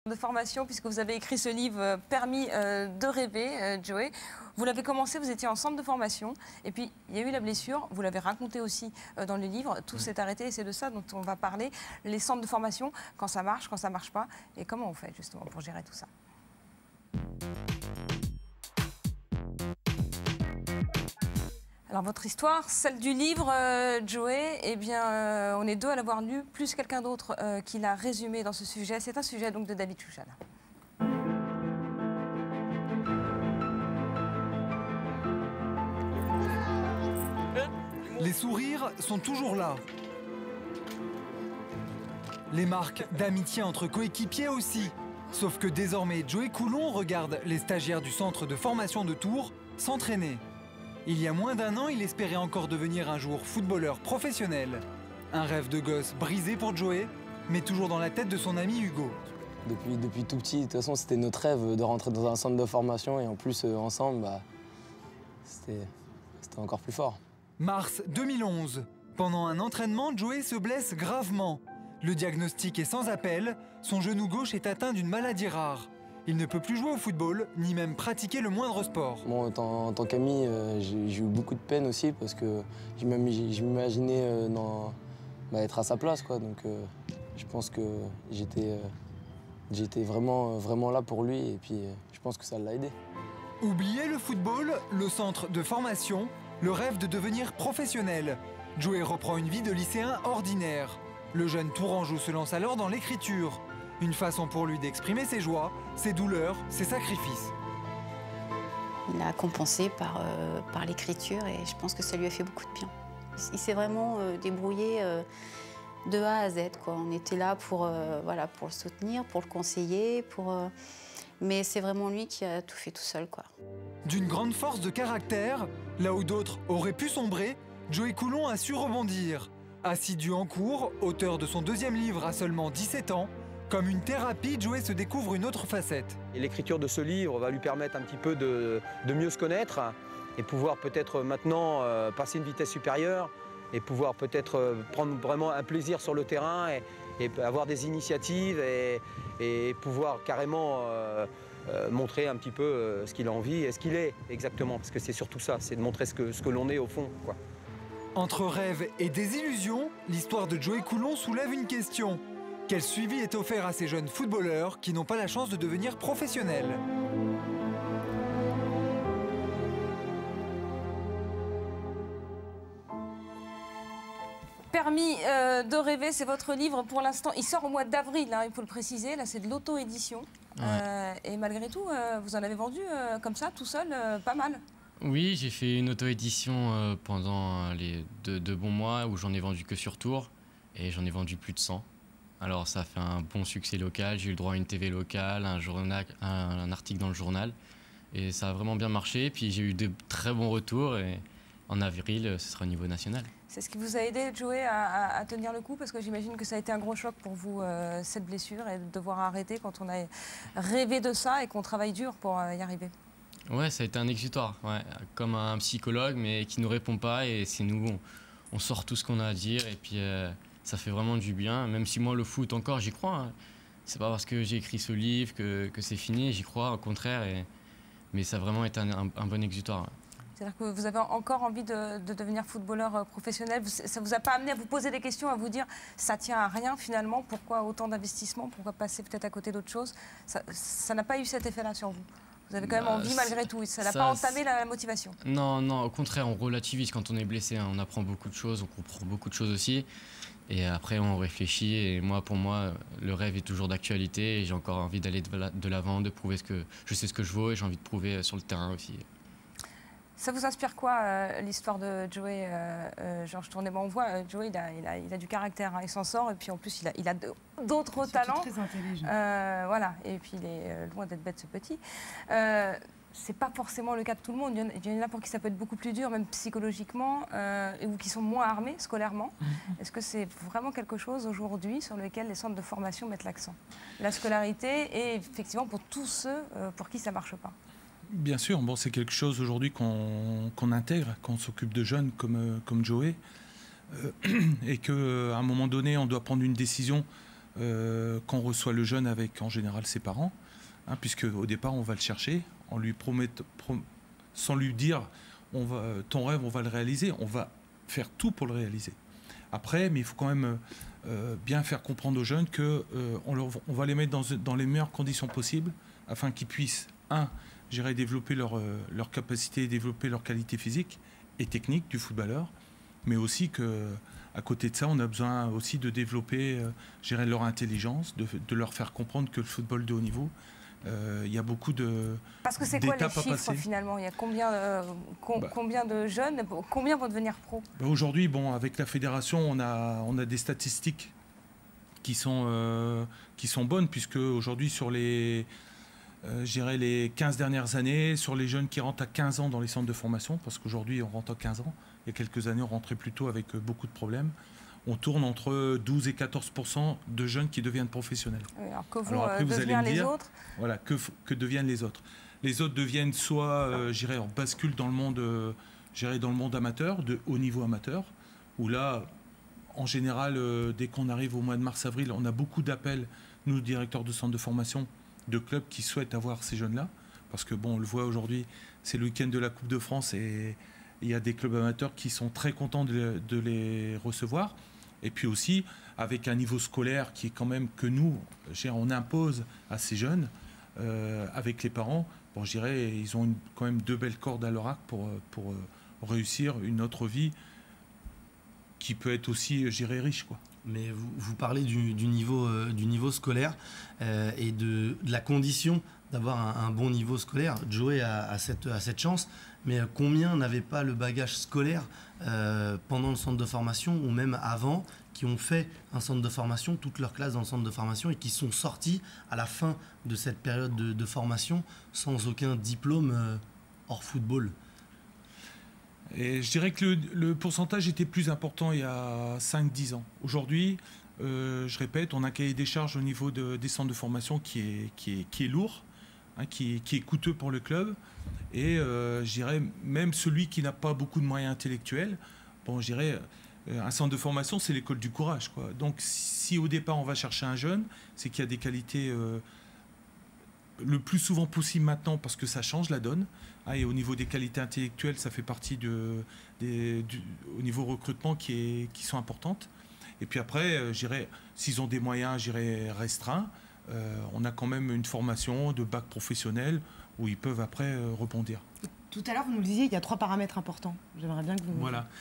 De formation, puisque vous avez écrit ce livre Permis de rêver, Joey. Vous l'avez commencé, vous étiez en centre de formation, et puis il y a eu la blessure, vous l'avez raconté aussi dans le livre, tout s'est arrêté, et c'est de ça dont on va parler, les centres de formation, quand ça marche pas, et comment on fait justement pour gérer tout ça. Alors votre histoire, celle du livre, Joey, eh bien, on est deux à l'avoir lu, plus quelqu'un d'autre qui l'a résumé dans ce sujet. C'est un sujet donc de David Chouchane. Les sourires sont toujours là. Les marques d'amitié entre coéquipiers aussi. Sauf que désormais, Joey Coulon regarde les stagiaires du centre de formation de Tours s'entraîner. Il y a moins d'un an, il espérait encore devenir un jour footballeur professionnel. Un rêve de gosse brisé pour Joey, mais toujours dans la tête de son ami Hugo. Depuis tout petit, de toute façon, c'était notre rêve de rentrer dans un centre de formation et en plus, ensemble, c'était encore plus fort. Mars 2011. Pendant un entraînement, Joey se blesse gravement. Le diagnostic est sans appel, son genou gauche est atteint d'une maladie rare. Il ne peut plus jouer au football, ni même pratiquer le moindre sport. Bon, en tant qu'ami, j'ai eu beaucoup de peine aussi parce que je m'imaginais être à sa place, quoi. Donc je pense que j'étais vraiment là pour lui et puis je pense que ça l'a aidé. Oubliez le football, le centre de formation, le rêve de devenir professionnel. Joey reprend une vie de lycéen ordinaire. Le jeune Tourangeau se lance alors dans l'écriture. Une façon pour lui d'exprimer ses joies, ses douleurs, ses sacrifices. Il a compensé par l'écriture et je pense que ça lui a fait beaucoup de bien. Il s'est vraiment débrouillé de A à Z, quoi. On était là pour le soutenir, pour le conseiller, mais c'est vraiment lui qui a tout fait tout seul, quoi. D'une grande force de caractère, là où d'autres auraient pu sombrer, Joey Coulon a su rebondir. Assidu en cours, auteur de son deuxième livre à seulement 17 ans, comme une thérapie, Joey se découvre une autre facette. L'écriture de ce livre va lui permettre un petit peu de mieux se connaître et pouvoir peut-être maintenant passer une vitesse supérieure et pouvoir peut-être prendre vraiment un plaisir sur le terrain et avoir des initiatives et pouvoir carrément montrer un petit peu ce qu'il a envie et ce qu'il est exactement. Parce que c'est surtout ça, c'est de montrer ce que l'on est au fond, quoi. Entre rêve et désillusion, l'histoire de Joey Coulon soulève une question. Quel suivi est offert à ces jeunes footballeurs qui n'ont pas la chance de devenir professionnels? Permis de rêver, c'est votre livre pour l'instant. Il sort au mois d'avril, hein, il faut le préciser. Là, c'est de l'auto-édition. Ouais. Et malgré tout, vous en avez vendu comme ça, tout seul, pas mal. Oui, j'ai fait une auto-édition pendant les deux bons mois où j'en ai vendu que sur Tours. Et j'en ai vendu plus de 100. Alors ça a fait un bon succès local, j'ai eu le droit à une TV locale, un article dans le journal. Et ça a vraiment bien marché. Puis j'ai eu de très bons retours et en avril, ce sera au niveau national. C'est ce qui vous a aidé, Joey, à tenir le coup? Parce que j'imagine que ça a été un gros choc pour vous, cette blessure, et de devoir arrêter quand on a rêvé de ça et qu'on travaille dur pour y arriver. Ouais, ça a été un exutoire, ouais, comme un psychologue, mais qui ne nous répond pas. Et c'est nous, on sort tout ce qu'on a à dire et puis ça fait vraiment du bien. Même si moi, le foot, encore, j'y crois. Hein. C'est pas parce que j'ai écrit ce livre que c'est fini, j'y crois, au contraire. Mais ça a vraiment été un bon exutoire. Ouais. C'est-à-dire que vous avez encore envie de devenir footballeur professionnel. Ça ne vous a pas amené à vous poser des questions, à vous dire ça tient à rien finalement, pourquoi autant d'investissement, pourquoi passer peut-être à côté d'autres choses? Ça n'a pas eu cet effet-là sur vous? Vous avez quand même envie malgré tout, ça n'a pas entamé la motivation? Non, non, au contraire, on relativise quand on est blessé, hein. On apprend beaucoup de choses, on comprend beaucoup de choses aussi. Et après, on réfléchit. Et pour moi, le rêve est toujours d'actualité. Et j'ai encore envie d'aller de l'avant, de prouver je sais ce que je vaux et j'ai envie de prouver sur le terrain aussi. Ça vous inspire quoi, l'histoire de Joey, Georges Tournet? On voit, Joey, il a du caractère, hein, il s'en sort, et puis en plus, il a d'autres talents. Très intelligent. Voilà, et puis il est loin d'être bête, ce petit. C'est pas forcément le cas de tout le monde. Il y en a pour qui ça peut être beaucoup plus dur, même psychologiquement, ou qui sont moins armés scolairement. Est-ce que c'est vraiment quelque chose aujourd'hui sur lequel les centres de formation mettent l'accent? La scolarité, et effectivement pour tous ceux pour qui ça marche pas. Bien sûr, bon, c'est quelque chose aujourd'hui qu'on intègre quand on s'occupe de jeunes comme Joey, et qu'à un moment donné, on doit prendre une décision quand on reçoit le jeune avec en général ses parents, hein, puisque au départ on va le chercher, on lui sans lui dire ton rêve on va le réaliser, on va faire tout pour le réaliser. Après, mais il faut quand même bien faire comprendre aux jeunes que on va les mettre dans les meilleures conditions possibles afin qu'ils puissent, développer leur capacité, développer leur qualité physique et technique du footballeur, mais aussi qu'à côté de ça, on a besoin aussi de développer leur intelligence, de leur faire comprendre que le football de haut niveau, il y a beaucoup de Parce que c'est quoi les chiffres finalement? Il y a combien de jeunes, combien vont devenir pros? Aujourd'hui, avec la fédération, on a des statistiques qui sont bonnes, puisque aujourd'hui sur les 15 dernières années, sur les jeunes qui rentrent à 15 ans dans les centres de formation, parce qu'aujourd'hui on rentre à 15 ans, il y a quelques années on rentrait plutôt avec beaucoup de problèmes, on tourne entre 12 et 14% de jeunes qui deviennent professionnels. Oui, alors que vont devenir les autres? Voilà, que deviennent les autres? Les autres deviennent soit, on bascule dans le monde, dans le monde amateur, de haut niveau amateur, où là, en général, dès qu'on arrive au mois de mars-avril, on a beaucoup d'appels, nous, directeurs de centres de formation, de clubs qui souhaitent avoir ces jeunes-là. Parce que, on le voit aujourd'hui, c'est le week-end de la Coupe de France et il y a des clubs amateurs qui sont très contents de les recevoir. Et puis aussi, avec un niveau scolaire qui est quand même que nous, on impose à ces jeunes, avec les parents, ils ont quand même 2 belles cordes à leur arc pour réussir une autre vie qui peut être aussi, riche, quoi. Mais vous parlez du niveau scolaire et de la condition d'avoir un bon niveau scolaire. Joey a cette chance, mais combien n'avaient pas le bagage scolaire pendant le centre de formation ou même avant, qui ont fait un centre de formation, toute leur classe dans le centre de formation, et qui sont sortis à la fin de cette période de formation sans aucun diplôme hors football? Et je dirais que le pourcentage était plus important il y a 5-10 ans. Aujourd'hui, je répète, on a un cahier des charges au niveau des centres de formation qui est lourd, qui est coûteux pour le club. Et je dirais, même celui qui n'a pas beaucoup de moyens intellectuels, je dirais, un centre de formation, c'est l'école du courage, quoi. Donc si au départ on va chercher un jeune, c'est qu'il y a des qualités le plus souvent possible maintenant, parce que ça change la donne. Et au niveau des qualités intellectuelles, ça fait partie au niveau recrutement qui sont importantes. Et puis après, s'ils ont des moyens restreints, on a quand même une formation de bac professionnel où ils peuvent après rebondir. Tout à l'heure, vous nous le disiez, il y a 3 paramètres importants. J'aimerais bien que vous... Voilà.